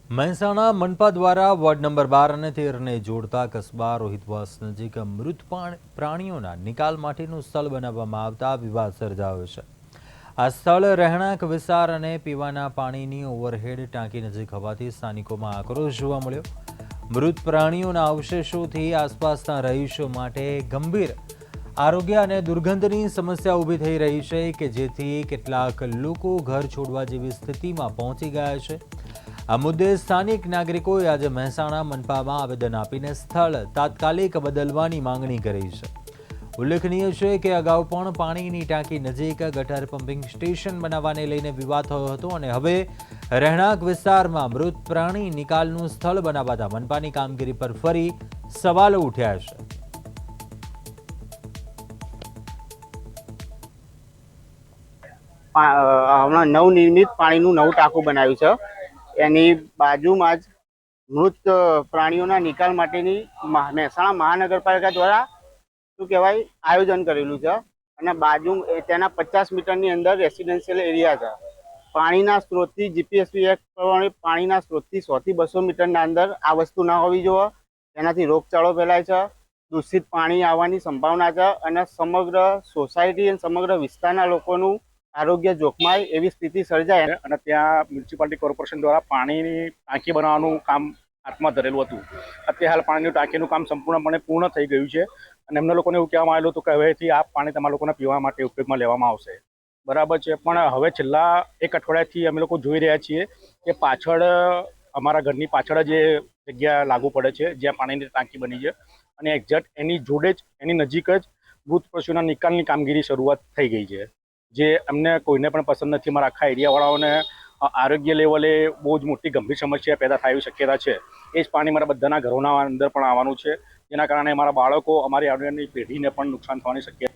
મહેસાણા મનપા દ્વારા ward number 12 અને 13ને જોડતા કસ્બા રોહિતવાસ નજીક મૃત પ્રાણીઓના નિકાલ માટેનું સ્થળ બનાવવામાં આવતા વિવાદ સર્જાયો છે। આ સ્થળ રહેણાંક વિસ્તાર અને પીવાના પાણીની ઓવરહેડ ટાંકી નજીક હોવાથી સ્થાનિકોમાં આક્રોશ જોવા મળ્યો। મૃત પ્રાણીઓના અવશેષોથી આસપાસના રહીશો માટે ગંભીર આરોગ્ય અને દુર્ગંધની સમસ્યા ઊભી થઈ રહી છે કે જેથી કેટલાક લોકો ઘર છોડવા જેવી સ્થિતિમાં પહોંચી ગયા છે। આ મુદ્દે સ્થાનિક નાગરિકોએ આજે મહેસાણા મનપામાં આવેદન આપીને સ્થળ તાત્કાલિક બદલવાની માંગણી કરી છે। ઉલ્લેખનીય છે કે અગાઉ પણ પાણીની ટાંકી નજીક ગટર પમ્પિંગ સ્ટેશન બનાવવાને લઈને વિવાદ થયો હતો અને હવે રહેણાંક વિસ્તારમાં મૃત પ્રાણી નિકાલનું સ્થળ બનાવાતા મનપાની કામગીરી પર ફરી સવાલો ઉઠ્યા છે। હમણાં નવનિર્મિત પાણીનું નવું ટાંકું બનાવ્યું છે। એની બાજુમાં જ મૃત પ્રાણીઓના નિકાલ માટેની મહેસાણા મહાનગરપાલિકા દ્વારા શું કહેવાય આયોજન કરેલું છે અને બાજુ તેના 50 મીટરની અંદર રેસિડેન્શિયલ એરિયા છે। પાણીના સ્ત્રોતથી જીપીએસપી એક્ટ પ્રમાણે પાણીના સ્ત્રોતથી 100 થી 200 મીટરના અંદર આ વસ્તુ ના હોવી જોઈએ। તેનાથી રોગચાળો ફેલાય છે, દૂષિત પાણી આવવાની સંભાવના છે અને સમગ્ર સોસાયટી અને સમગ્ર વિસ્તારના લોકોનું આરોગ્ય જોખમાય એવી સ્થિતિ સર્જાય અને ત્યાં મ્યુનિસિપાલિટી કોર્પોરેશન દ્વારા પાણીની ટાંકી બનાવવાનું કામ હાથમાં ધરેલું હતું। અત્યારે હાલ પાણીની ટાંકીનું કામ સંપૂર્ણપણે પૂર્ણ થઈ ગયું છે અને એમના લોકોને એવું કહેવામાં આવેલું હતું કે હવેથી આ પાણી તમારા લોકોને પીવા માટે ઉપયોગમાં લેવામાં આવશે। બરાબર છે, પણ હવે છેલ્લા એક અઠવાડિયાથી અમે લોકો જોઈ રહ્યા છીએ કે પાછળ અમારા ઘરની પાછળ જ એ જગ્યા લાગુ પડે છે જ્યાં પાણીની ટાંકી બની છે અને એક્ઝેક્ટ એની જોડે જ એની નજીક જ મૃત પશુના નિકાલની કામગીરી શરૂઆત થઈ ગઈ છે, જે અમને કોઈને પણ પસંદ નથી। મારા આખા એરિયાવાળાઓને આરોગ્ય લેવલે બહુ જ મોટી ગંભીર સમસ્યા પેદા થવાની શક્યતા છે। એ જ પાણી મારા બધાના ઘરોના અંદર પણ આવવાનું છે, જેના કારણે મારા બાળકો, અમારી આગળની પેઢીને પણ નુકસાન થવાની શક્યતા